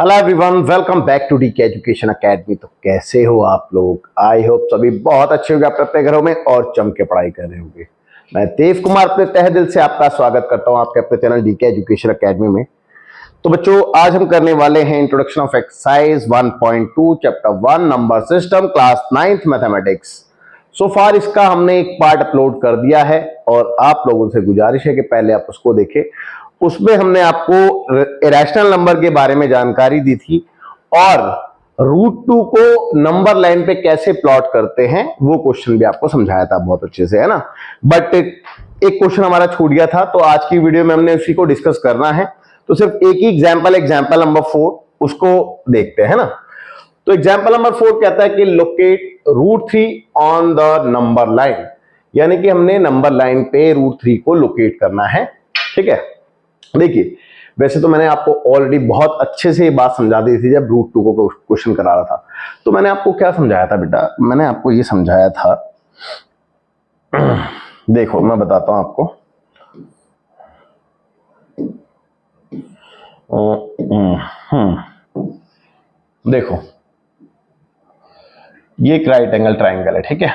Hello everyone, welcome back to DK Education Academy. तो कैसे हो आप लोग? आई होप सभी बहुत अच्छे होंगे अपने अपने घरों में और जम के पढ़ाई कर रहे होंगे। मैं देव कुमार अपने तहे दिल से आपका स्वागत करता हूं आपके अपने चैनल डीके एजुकेशन एकेडमी में। तो बच्चों, आज हम करने वाले हैं introduction of exercise 1.2 chapter 1 number system class 9th mathematics. So far इसका हमने एक पार्ट अपलोड कर दिया है और आप लोगों से गुजारिश है कि पहले आप उसको देखें। उसमें हमने आपको इरेशनल नंबर के बारे में जानकारी दी थी और √2 को नंबर लाइन पे कैसे प्लॉट करते हैं वो क्वेश्चन भी आपको समझाया था बहुत अच्छे से, है ना। बट एक क्वेश्चन हमारा छूट गया था, तो आज की वीडियो में हमने उसी को डिस्कस करना है। तो सिर्फ एक ही एग्जाम्पल नंबर 4 उसको देखते हैं ना। तो एग्जाम्पल नंबर 4 कहता है कि locate √3 on the number line, यानी कि हमने नंबर लाइन पे √3 को लोकेट करना है। ठीक है, देखिए वैसे तो मैंने आपको ऑलरेडी बहुत अच्छे से ये बात समझा दी थी जब √2 को क्वेश्चन करा रहा था। तो मैंने आपको क्या समझाया था बेटा? मैंने आपको ये समझाया था, देखो मैं बताता हूं आपको। देखो ये एक राइट एंगल ट्राइंगल है, ठीक है,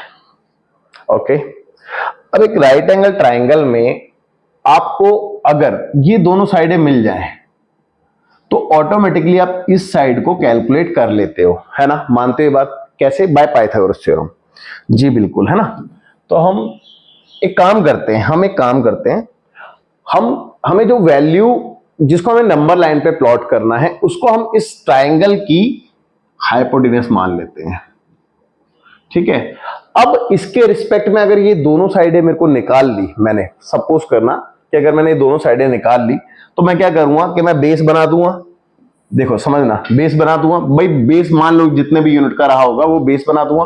ओके। अब एक राइट एंगल ट्राइंगल में आपको अगर ये दोनों साइडें मिल जाएं तो ऑटोमेटिकली आप इस साइड को कैलकुलेट कर लेते हो, है ना। मानते हो बात? कैसे? By Pythagoras theorem. जी बिल्कुल, है ना। तो हम एक काम करते हैं, हमें जो वैल्यू जिसको हमें नंबर लाइन पे प्लॉट करना है उसको हम इस ट्राइंगल की हाइपोटेन्यूज मान लेते हैं, ठीक है। अब इसके रिस्पेक्ट में अगर ये दोनों साइडें मेरे को निकाल ली, मैंने सपोज करना कि अगर मैंने ये दोनों साइडें निकाल ली तो मैं क्या करूंगा कि मैं बेस बना दूंगा। देखो समझना, बेस बना दूंगा भाई। बेस मान लो जितने भी यूनिट का रहा होगा वो बेस बना दूंगा,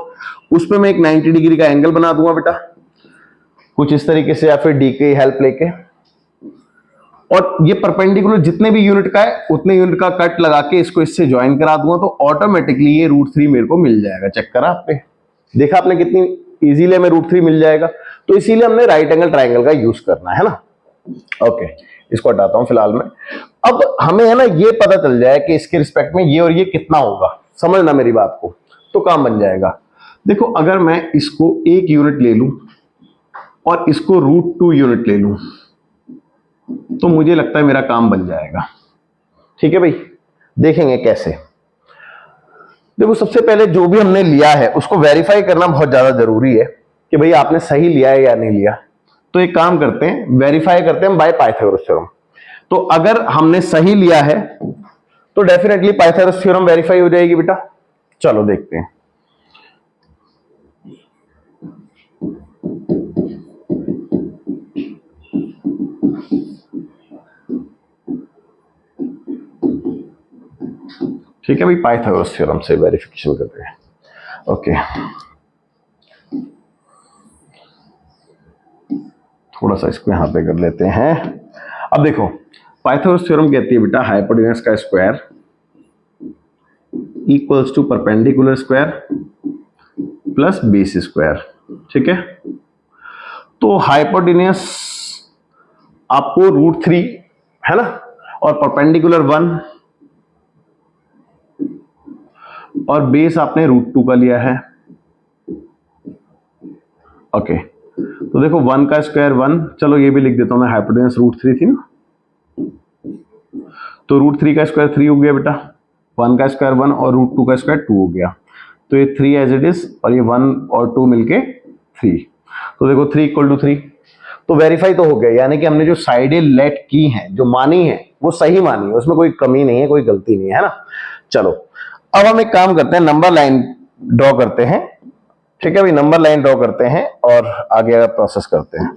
उसमें मैं एक 90 डिग्री का एंगल बना दूंगा बेटा, कुछ इस तरीके से, या फिर डी की हेल्प लेके। और ये परपेंडिकुलर जितने भी यूनिट का है उतने यूनिट का कट लगा के इसको इससे ज्वाइन करा दूंगा तो ऑटोमेटिकली ये √3 मेरे को मिल जाएगा। चेक करा आपने? देखा आपने कितनी इजीली हमें √3 मिल जाएगा। तो इसीलिए हमने राइट एंगल ट्राइंगल का यूज करना है ना। ओके, इसको हटाता हूं फिलहाल में। अब हमें है ना ये पता चल जाए कि इसके रिस्पेक्ट में ये और ये कितना होगा, समझना मेरी बात को, तो काम बन जाएगा। देखो अगर मैं इसको 1 यूनिट ले लूं और इसको √2 यूनिट ले लूं तो मुझे लगता है मेरा काम बन जाएगा। ठीक है भाई, देखेंगे कैसे। देखो सबसे पहले जो भी हमने लिया है उसको वेरीफाई करना बहुत ज्यादा जरूरी है कि भाई आपने सही लिया है या नहीं लिया। तो एक काम करते हैं, वेरीफाई करते हैं बाय पाइथागोरस थ्योरम। तो अगर हमने सही लिया है तो डेफिनेटली पाइथागोरस थ्योरम वेरीफाई हो जाएगी बेटा। चलो देखते हैं। ठीक है भाई, पाइथागोरस थ्योरम से वेरिफिकेशन करते हैं। ओके, थोड़ा सा इसको यहां पे कर लेते हैं। अब देखो पाइथागोरस थ्योरम कहती है बेटा हाइपोटेन्यूज का square equals to perpendicular square plus base square. ठीक है, तो हाइपोटेन्यूज आपको √3 है ना, और परपेंडिकुलर 1 और बेस आपने √2 का लिया है। ओके, तो देखो 1 का स्क्वायर 1, चलो ये भी लिख देता हूं मैं, हाइपोटेन्यूज √3 थी ना, तो √3 का स्क्वायर 3 हो गया बेटा, 1 का स्क्वायर 1 और √2 का स्क्वायर 2 हो गया। तो ये 3 एज इट इज और ये 1 और 2 मिलके 3। तो देखो 3 = 3, तो वेरीफाई तो हो गया, यानी कि हमने जो साइडें लेट की हैं, जो मानी है वो सही मानी है, उसमें कोई कमी नहीं है, कोई गलती नहीं है ना। चलो अब हम एक काम करते हैं, नंबर लाइन ड्रॉ करते हैं। ठीक है भाई, नंबर लाइन ड्रॉ करते हैं और आगे का प्रोसेस करते हैं।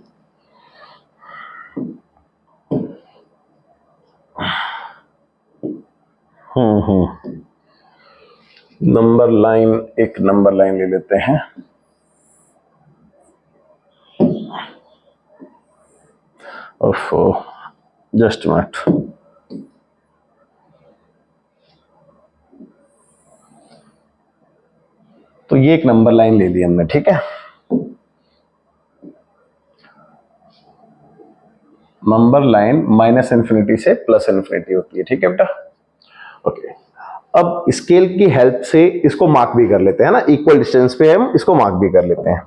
नंबर लाइन, एक नंबर लाइन ले लेते हैं। ओफो, जस्ट मिनट। तो ये एक नंबर लाइन ले ली हमने, ठीक है। नंबर लाइन -∞ से +∞ होती है, ठीक है बेटा। ओके, अब स्केल की हेल्प से इसको मार्क भी कर लेते हैं ना, इक्वल डिस्टेंस पे हम इसको मार्क भी कर लेते हैं।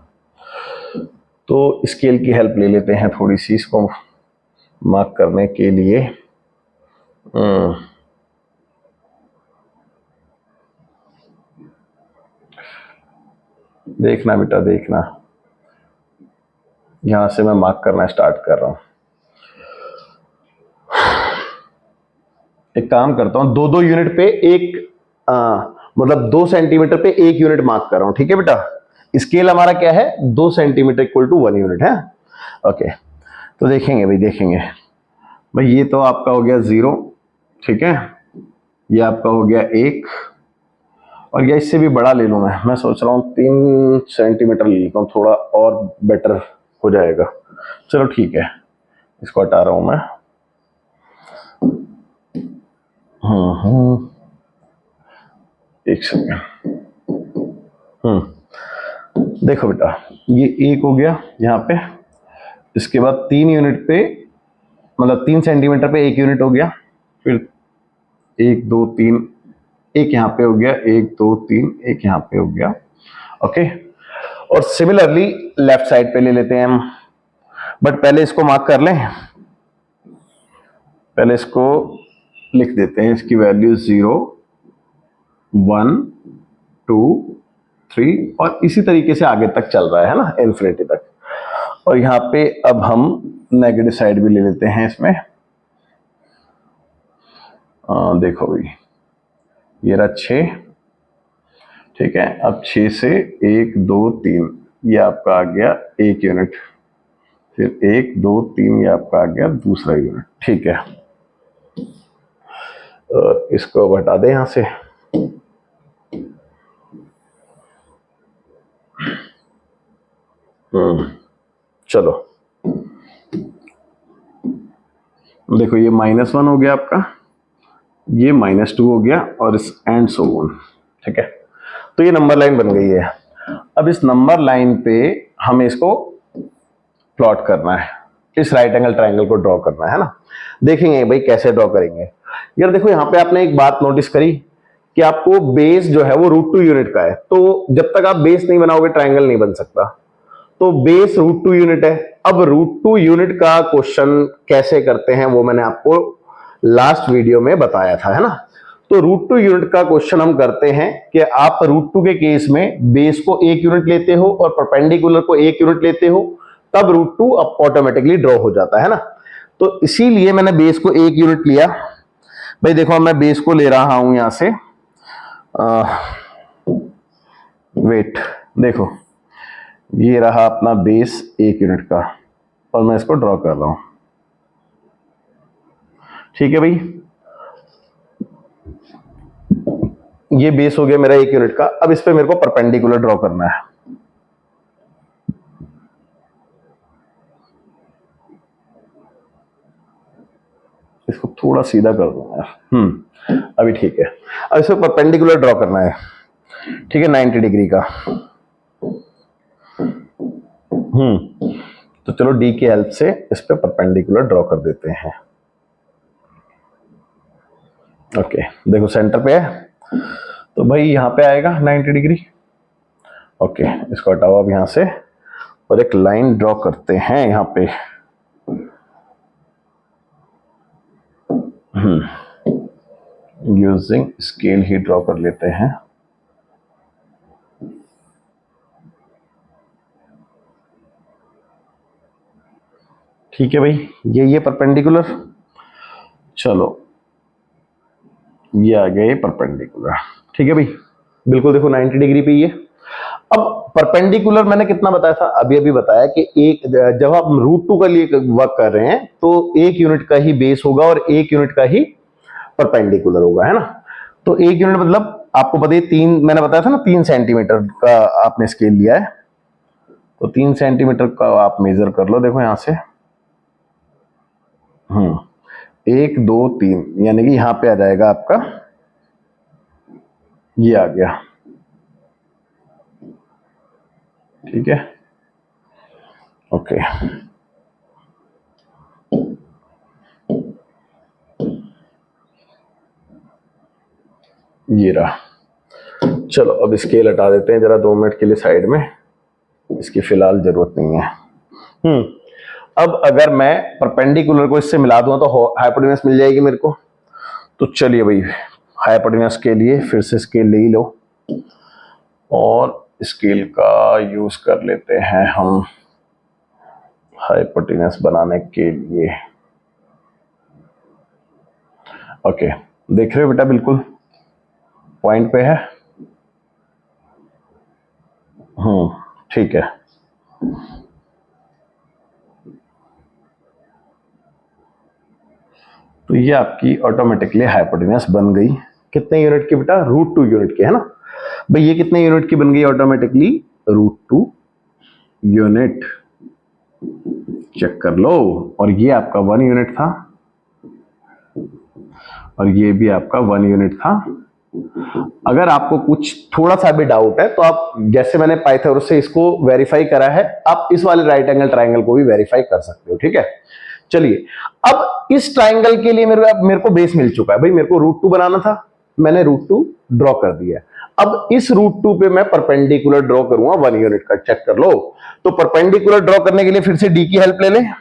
तो स्केल की हेल्प ले लेते हैं थोड़ी सी इसको मार्क करने के लिए। देखना बेटा देखना, यहां से मैं मार्क करना स्टार्ट कर रहा हूं। एक काम करता हूं, 2-2 यूनिट पे एक मतलब 2 सेंटीमीटर पे 1 यूनिट मार्क कर रहा हूं, ठीक है बेटा। स्केल हमारा क्या है, 2 सेंटीमीटर इक्वल टू 1 यूनिट है। ओके, तो देखेंगे भाई, देखेंगे भाई, ये तो आपका हो गया 0, ठीक है, ये आपका हो गया 1, और या इससे भी बड़ा ले लूं मैं सोच रहा हूँ 3 सेंटीमीटर ले लेता हूँ, थोड़ा और बेटर हो जाएगा। चलो ठीक है, इसको हटा रहा हूं मैं। एक सेकेंड। देखो बेटा, ये 1 हो गया यहाँ पे, इसके बाद 3 यूनिट पे मतलब 3 सेंटीमीटर पे 1 यूनिट हो गया, फिर 1 2 3, एक यहाँ पे हो गया, 1 2 3, एक यहाँ पे हो गया। ओके, और सिमिलरली लेफ्ट साइड पे ले लेते हैं हम, बट पहले इसको मार्क कर लें, पहले इसको लिख देते हैं, इसकी वैल्यू 0 1 2 3, और इसी तरीके से आगे तक चल रहा है ना, इन्फिनिटी तक। और यहाँ पे अब हम नेगेटिव साइड भी ले लेते हैं इसमें। देखो भाई, ये रहा 6, ठीक है। अब 6 से 1 2 3, ये आपका आ गया 1 यूनिट, फिर 1 2 3, ये आपका आ गया दूसरा यूनिट, ठीक है। इसको हटा दें यहां से। चलो देखो, ये -1 हो गया आपका, ये -2 हो गया, और इस एंड सो ऑन, ठीक है। तो ये नंबर लाइन बन गई है। अब इस नंबर लाइन पे हमें इसको प्लॉट करना है, इस राइट एंगल ट्राइंगल को ड्रॉ करना है ना। देखेंगे भाई कैसे ड्रॉ करेंगे। यार देखो, यहाँ पे आपने एक बात नोटिस करी कि आपको बेस जो है वो √2 यूनिट का है, तो जब तक आप बेस नहीं बनाओगे ट्राइंगल नहीं बन सकता। तो बेस √2 यूनिट है। अब √2 यूनिट का क्वेश्चन कैसे करते हैं वो मैंने आपको लास्ट वीडियो में बताया था, है ना। तो √2 यूनिट का क्वेश्चन हम करते हैं कि आप √2 के केस में बेस को 1 यूनिट लेते हो और परपेंडिकुलर को 1 यूनिट लेते हो, तब √2 अब ऑटोमेटिकली ड्रॉ हो जाता है ना। तो इसीलिए मैंने बेस को 1 यूनिट लिया। भाई देखो, मैं बेस को ले रहा हूं यहां से, वेट, देखो ये रहा अपना बेस 1 यूनिट का, और मैं इसको ड्रॉ कर रहा हूं, ठीक है भाई। ये बेस हो गया मेरा 1 यूनिट का। अब इस पे मेरे को परपेंडिकुलर ड्रॉ करना है। इसको थोड़ा सीधा कर दूंगा, अभी ठीक है। अब इसको परपेंडिकुलर ड्रॉ करना है, ठीक है, 90 डिग्री का। तो चलो डी की हेल्प से इस पे परपेंडिकुलर ड्रॉ कर देते हैं। ओके, देखो सेंटर पे है, तो भाई यहां पे आएगा 90 डिग्री। ओके, इसको हटाओ अब यहां से, और एक लाइन ड्रॉ करते हैं यहां पे। यूजिंग स्केल ही ड्रॉ कर लेते हैं। ठीक है भाई, ये परपेंडिकुलर, चलो ये आ गए परपेंडिकुलर, ठीक है भाई। बिल्कुल देखो 90 डिग्री पे ये। अब परपेंडिकुलर मैंने कितना बताया था, अभी अभी बताया कि एक, जब आप √2 का लिए वर्क कर रहे हैं तो 1 यूनिट का ही बेस होगा और 1 यूनिट का ही परपेंडिकुलर होगा, है ना। तो 1 यूनिट मतलब आपको पता है, 3 मैंने बताया था ना, 3 सेंटीमीटर का आपने स्केल लिया है, तो 3 सेंटीमीटर का आप मेजर कर लो। देखो यहां से 1 2 3, यानी कि यहां पे आ जाएगा आपका, ये आ गया, ठीक है। ओके, ये रहा। चलो अब स्केल हटा देते हैं जरा 2 मिनट के लिए साइड में, इसकी फिलहाल जरूरत नहीं है। अब अगर मैं परपेंडिकुलर को इससे मिला दूं तो हाइपोटेन्यूस मिल जाएगी मेरे को। तो चलिए भाई, हाइपोटेन्यूस के लिए फिर से स्केल ले ही लो और स्केल का यूज कर लेते हैं हम हाइपोटेन्यूस बनाने के लिए। ओके, देख रहे हो बेटा, बिल्कुल पॉइंट पे है। ठीक है। तो ये आपकी ऑटोमेटिकली हाइपोटेन्यूस बन गई। कितने यूनिट की बेटा? √2 यूनिट की, है ना भाई। ये कितने यूनिट की बन गई ऑटोमेटिकली? √2 यूनिट। चेक कर लो। और ये आपका 1 यूनिट था और ये भी आपका 1 यूनिट था। अगर आपको कुछ थोड़ा सा भी डाउट है तो आप, जैसे मैंने पाइथागोरस से इसको वेरीफाई करा है, आप इस वाले राइट एंगल ट्राइंगल को भी वेरीफाई कर सकते हो। ठीक है, चलिए अब इस ट्राइंगल के लिए मेरे को बेस मिल चुका है भाई। मेरे को √2 बनाना था, मैंने √2 ड्रॉ कर दिया। अब इस √2 पे मैं परपेंडिकुलर ड्रॉ करूंगा 1 यूनिट का। चेक कर लो। तो परपेंडिकुलर ड्रॉ करने के लिए फिर से डी की हेल्प ले लें।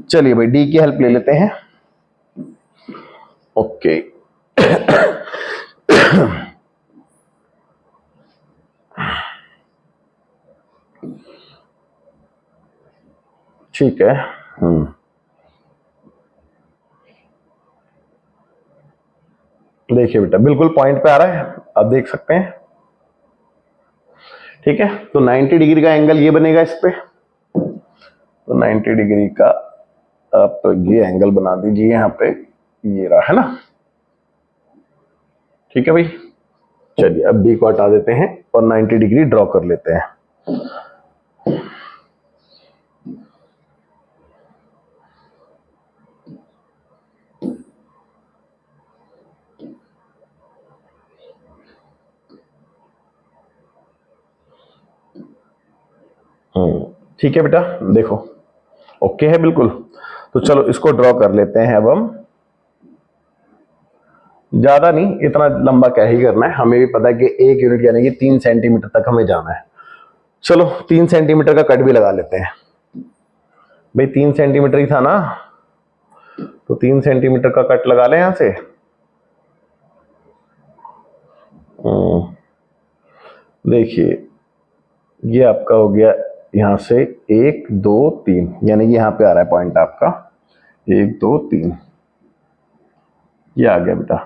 चलिए भाई, डी की हेल्प ले लेते हैं। ओके ठीक है। देखिए बेटा, बिल्कुल पॉइंट पे आ रहा है, आप देख सकते हैं। ठीक है, तो 90 डिग्री का एंगल ये बनेगा इस पे। तो 90 डिग्री का आप ये एंगल बना दीजिए यहाँ पे, ये रहा, है ना। ठीक है भाई, चलिए अब डी को हटा देते हैं और 90 डिग्री ड्रॉ कर लेते हैं। ठीक है बेटा, देखो ओके है बिल्कुल। तो चलो इसको ड्रॉ कर लेते हैं अब हम। ज्यादा नहीं, इतना लंबा क्या ही करना है, हमें भी पता है कि 1 यूनिट यानी कि 3 सेंटीमीटर तक हमें जाना है। चलो 3 सेंटीमीटर का कट भी लगा लेते हैं भाई। 3 सेंटीमीटर ही था ना, तो 3 सेंटीमीटर का कट लगा लें यहां से। देखिए ये आपका हो गया यहां से 1 2 3, यानी कि यहां पे आ रहा है पॉइंट आपका 1 2 3, ये आ गया बेटा।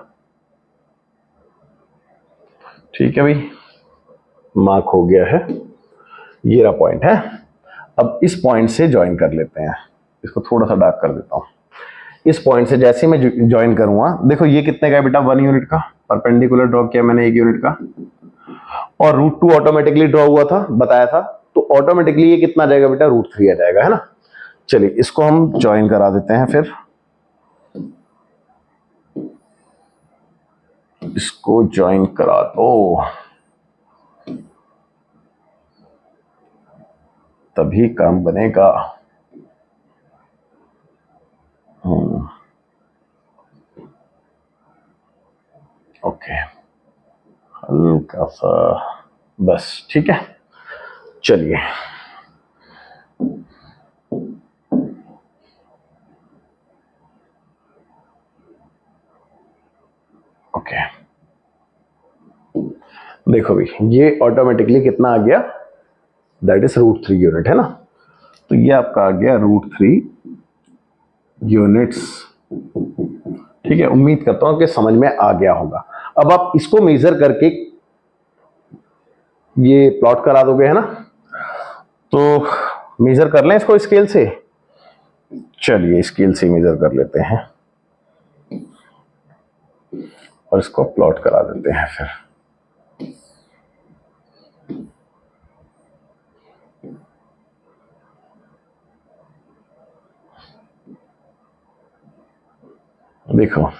ठीक है भाई, मार्क हो गया है, ये रहा पॉइंट है। अब इस पॉइंट से ज्वाइन कर लेते हैं, इसको थोड़ा सा डार्क कर देता हूं। इस पॉइंट से जैसे ही मैं ज्वाइन करूंगा, देखो ये कितने का है बेटा? 1 यूनिट का। परपेंडिकुलर ड्रॉ किया मैंने 1 यूनिट का, और √2 ऑटोमेटिकली ड्रॉ हुआ था, बताया था। तो ऑटोमेटिकली ये कितना आ जाएगा बेटा? √3 आ जाएगा, है ना। चलिए इसको हम ज्वाइन करा देते हैं फिर। इसको ज्वाइन करा दो, तभी काम बनेगा। ओके, हल्का सा बस, ठीक है। चलिए ओके, देखो भाई ये ऑटोमेटिकली कितना आ गया? दैट इज √3 यूनिट, है ना। तो ये आपका आ गया √3 यूनिट्स। ठीक है, उम्मीद करता हूं कि समझ में आ गया होगा। अब आप इसको मेजर करके ये प्लॉट करा दोगे, है ना। तो मेजर कर लें इसको स्केल से। चलिए स्केल से मेजर कर लेते हैं और इसको प्लॉट करा देते हैं फिर। देखो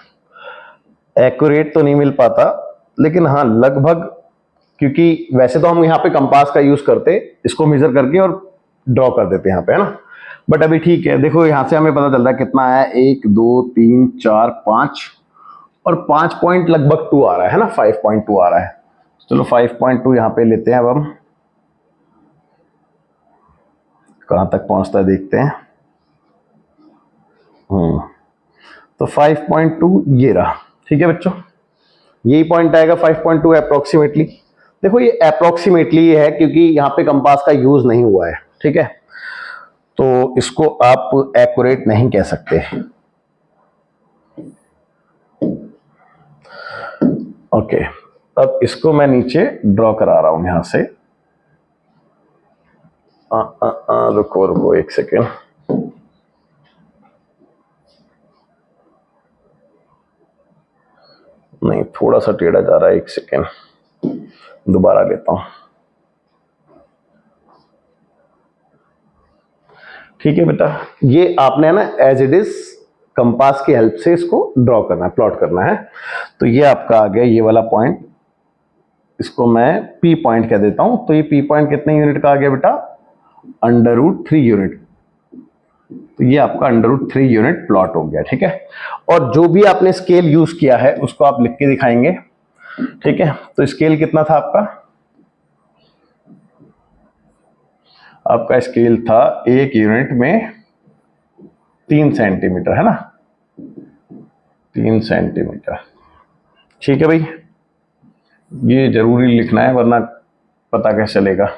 एक्यूरेट तो नहीं मिल पाता, लेकिन हाँ लगभग, क्योंकि वैसे तो हम यहाँ पे कंपास का यूज करते, इसको मेजर करके और ड्रॉ कर देते यहाँ पे, है ना। बट अभी ठीक है, देखो यहाँ से हमें पता चल रहा है कितना आया, 1 2 3 4 5, और 5 पॉइंट लगभग 2 आ रहा है ना, 5.2 आ रहा है। चलो 5.2 यहां पे लेते हैं। अब हम कहां तक पहुंचता है देखते हैं। तो 5.2 ये रहा, ठीक है बच्चों, यही पॉइंट आएगा 5.2 अप्रोक्सीमेटली। देखो ये अप्रोक्सीमेटली है क्योंकि यहां पे कंपास का यूज नहीं हुआ है, ठीक है, तो इसको आप एक्यूरेट नहीं कह सकते। ओके, अब इसको मैं नीचे ड्रॉ करा रहा हूं यहां से। रुको रुको एक सेकेंड। नहीं, थोड़ा सा टेढ़ा जा रहा है, एक सेकेंड, दोबारा लेता हूं। ठीक है बेटा, ये आपने ना एज इट इज कंपास की हेल्प से इसको ड्रॉ करना है, प्लॉट करना है। तो ये आपका आ गया ये वाला पॉइंट, इसको मैं पी पॉइंट कह देता हूं। तो ये पी पॉइंट कितने यूनिट का आ गया बेटा, √3 यूनिट। तो ये आपका √3 यूनिट प्लॉट हो गया, ठीक है। और जो भी आपने स्केल यूज किया है उसको आप लिख के दिखाएंगे, ठीक है। तो स्केल कितना था आपका, आपका स्केल था 1 यूनिट में 3 सेंटीमीटर, है ना, 3 सेंटीमीटर, ठीक है भाई। ये जरूरी लिखना है वरना पता कैसे चलेगा।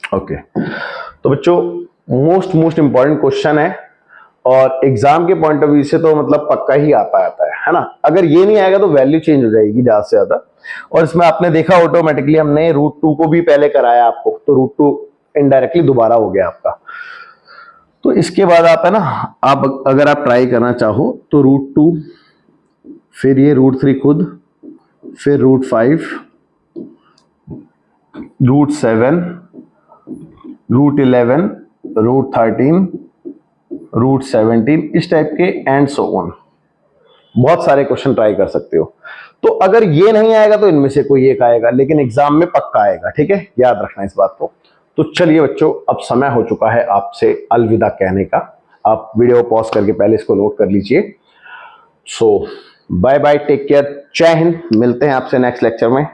ओके, तो बच्चों मोस्ट इंपॉर्टेंट क्वेश्चन है और एग्जाम के पॉइंट ऑफ व्यू से तो मतलब पक्का ही आता है ना। अगर ये नहीं आएगा तो वैल्यू चेंज हो जाएगी ज्यादा से ज्यादा। और इसमें आपने देखा ऑटोमेटिकली हमने √2 को भी पहले कराया आपको, तो √2 इनडायरेक्टली दोबारा हो गया आपका। तो इसके बाद आप है ना, आप अगर आप ट्राई करना चाहो तो √2, फिर ये √3 खुद, फिर √5, √7, √11, √13, √17, इस टाइप के एंड सो ऑन। बहुत सारे क्वेश्चन ट्राई कर सकते हो। तो अगर ये नहीं आएगा तो इनमें से कोई एक आएगा, लेकिन एग्जाम में पक्का आएगा, ठीक है, याद रखना इस बात को। तो चलिए बच्चों, अब समय हो चुका है आपसे अलविदा कहने का। आप वीडियो पॉज करके पहले इसको नोट कर लीजिए। सो बाय बाय, टेक केयर, जय हिंद। मिलते हैं आपसे नेक्स्ट लेक्चर में।